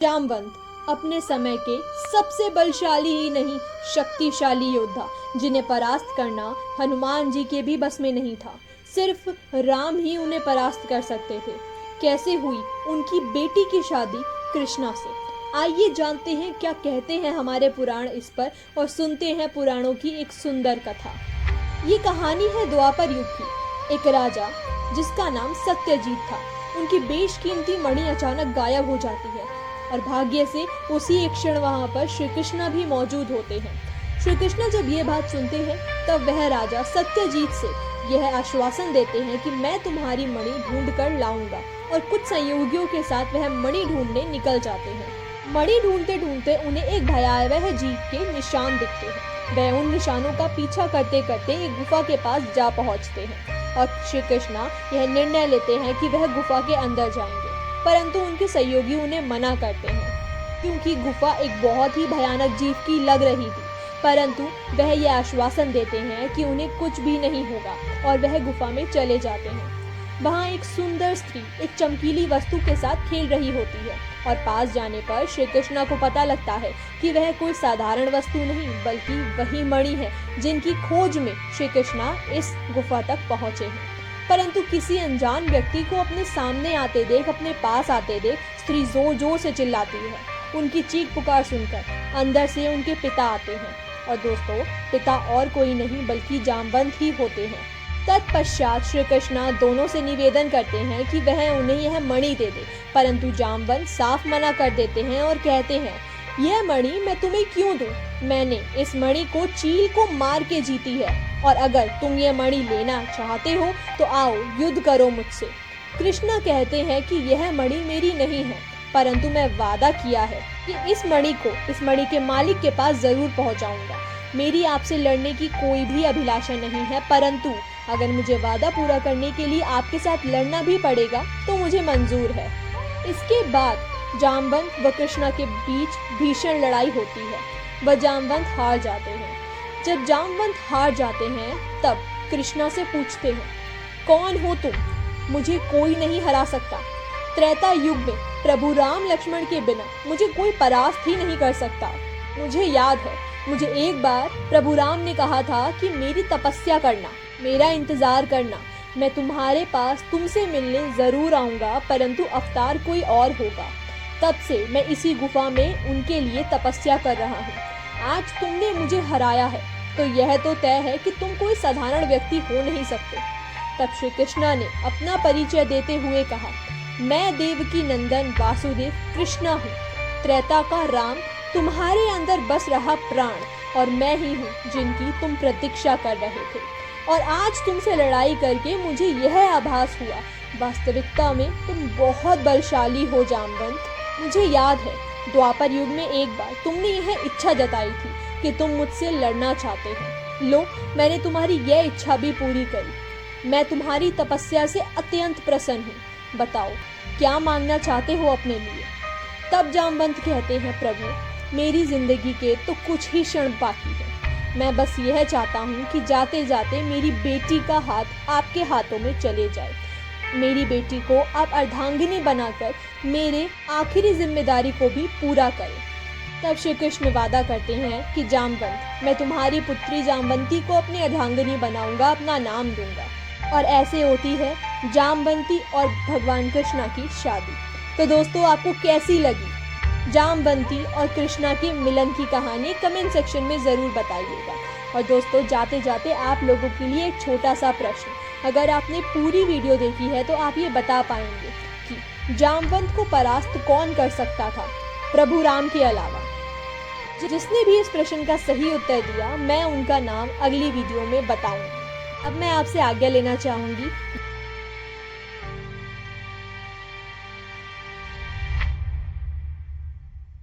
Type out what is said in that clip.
जामवंत अपने समय के सबसे बलशाली ही नहीं, शक्तिशाली योद्धा जिन्हें परास्त करना हनुमान जी के भी बस में नहीं था। सिर्फ राम ही उन्हें परास्त कर सकते थे। कैसे हुई उनकी बेटी की शादी कृष्णा से? आइए जानते हैं क्या कहते हैं हमारे पुराण इस पर और सुनते हैं पुराणों की एक सुंदर कथा। ये कहानी है द्वापर युग की। एक राजा जिसका नाम सत्यजीत था, उनकी बेशकीमती मणि अचानक गायब हो जाती है और भाग्य से उसी एक क्षण वहां पर श्री कृष्णा भी मौजूद होते हैं। श्री कृष्णा जब ये बात सुनते हैं तब वह राजा सत्यजीत से यह आश्वासन देते हैं कि मैं तुम्हारी मणि ढूंढ कर लाऊंगा, और कुछ सहयोगियों के साथ वह मणि ढूंढने निकल जाते हैं। मणि ढूंढते ढूंढते उन्हें एक भयावह जीव के निशान दिखते हैं। वह उन निशानों का पीछा करते करते एक गुफा के पास जा पहुंचते हैं और श्री कृष्णा यह निर्णय लेते हैं कि वह गुफा के अंदर जाएंगे, परंतु उनके सहयोगी उन्हें मना करते हैं क्योंकि गुफा एक बहुत ही भयानक जीव की लग रही थी। परंतु वह यह आश्वासन देते हैं कि उन्हें कुछ भी नहीं होगा और वह गुफा में चले जाते हैं। वहाँ एक सुंदर स्त्री एक चमकीली वस्तु के साथ खेल रही होती है और पास जाने पर श्री कृष्णा को पता लगता है कि वह कोई साधारण वस्तु नहीं बल्कि वही मणि है जिनकी खोज में श्री कृष्णा इस गुफा तक पहुँचे हैं। परंतु किसी अनजान व्यक्ति को अपने सामने आते देख, अपने पास आते देख स्त्री जोर जोर से चिल्लाती है। उनकी चीख पुकार सुनकर अंदर से उनके पिता आते हैं और दोस्तों, पिता और कोई नहीं बल्कि जामवंत ही होते हैं। तत्पश्चात श्री कृष्णा दोनों से निवेदन करते हैं कि वह उन्हें यह मणि दे दे, परंतु जामवंत साफ मना कर देते हैं और कहते हैं, यह मणि मैं तुम्हें क्यों दूं? मैंने इस मणि को चील को मार के जीती है, और अगर तुम ये मणि लेना चाहते हो तो आओ युद्ध करो मुझसे। कृष्णा कहते हैं कि यह मणि मेरी नहीं है, परंतु मैं वादा किया है कि इस मणि के मालिक के पास जरूर पहुंचाऊंगा। मेरी आपसे लड़ने की कोई भी अभिलाषा नहीं है, परंतु अगर मुझे वादा पूरा करने के लिए आपके साथ लड़ना भी पड़ेगा तो मुझे मंजूर है। इसके बाद जामवंत व कृष्णा के बीच भीषण लड़ाई होती है। वह जामवंत हार जाते हैं। जब जामवंत हार जाते हैं तब कृष्णा से पूछते हैं, कौन हो तुम? मुझे कोई नहीं हरा सकता। त्रेता युग में प्रभु राम लक्ष्मण के बिना मुझे कोई परास्त ही नहीं कर सकता। मुझे याद है, मुझे एक बार प्रभु राम ने कहा था कि मेरी तपस्या करना, मेरा इंतजार करना, मैं तुम्हारे पास तुमसे मिलने जरूर आऊंगा, परंतु अवतार कोई और होगा। तब से मैं इसी गुफा में उनके लिए तपस्या कर रहा हूँ। आज तुमने मुझे हराया है तो यह तो तय है कि तुम कोई साधारण व्यक्ति हो नहीं सकते। तब श्री कृष्णा ने अपना परिचय देते हुए कहा, मैं देवकी नंदन वासुदेव कृष्णा हूँ, त्रेता का राम, तुम्हारे अंदर बस रहा प्राण, और मैं ही हूँ जिनकी तुम प्रतीक्षा कर रहे थे। और आज तुमसे लड़ाई करके मुझे यह आभास हुआ, वास्तविकता में तुम बहुत बलशाली हो जामवंत। मुझे याद है द्वापर युग में एक बार तुमने यह इच्छा जताई थी कि तुम मुझसे लड़ना चाहते हो। लो, मैंने तुम्हारी यह इच्छा भी पूरी करी। मैं तुम्हारी तपस्या से अत्यंत प्रसन्न हूँ। बताओ क्या मांगना चाहते हो अपने लिए? तब जामवंत कहते हैं, प्रभु मेरी जिंदगी के तो कुछ ही क्षण बाकी है। मैं बस यह चाहता हूँ कि जाते जाते मेरी बेटी का हाथ आपके हाथों में चले जाए। मेरी बेटी को आप अर्धांगिनी बनाकर मेरे आखिरी जिम्मेदारी को भी पूरा करें। तब श्री कृष्ण वादा करते हैं कि जामवंत, मैं तुम्हारी पुत्री जामवंती को अपनी अर्धांगिनी बनाऊंगा, अपना नाम दूंगा। और ऐसे होती है जामवंती और भगवान कृष्णा की शादी। तो दोस्तों, आपको कैसी लगी जामवंती और कृष्णा के मिलन की कहानी? कमेंट सेक्शन में ज़रूर बताइएगा। और दोस्तों, जाते जाते आप लोगों के लिए एक छोटा सा प्रश्न, अगर आपने पूरी वीडियो देखी है तो आप ये बता पाएंगे कि जामवंत को परास्त कौन कर सकता था प्रभु राम के अलावा? जिसने भी इस प्रश्न का सही उत्तर दिया, मैं उनका नाम अगली वीडियो में बताऊंगी। अब मैं आपसे आज्ञा लेना चाहूँगी।